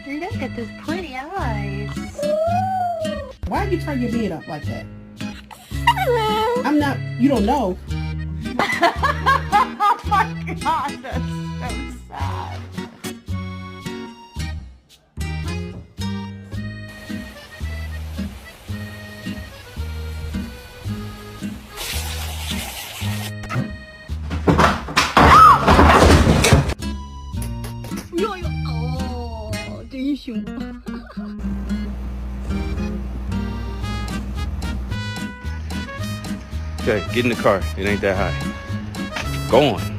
Look at those pretty eyes. Why'd you turn your beard up like that? I'm not, you don't know. Oh my God, that's so sad. Oh, 真凶。Okay, get in the car. It ain't that high. Go on.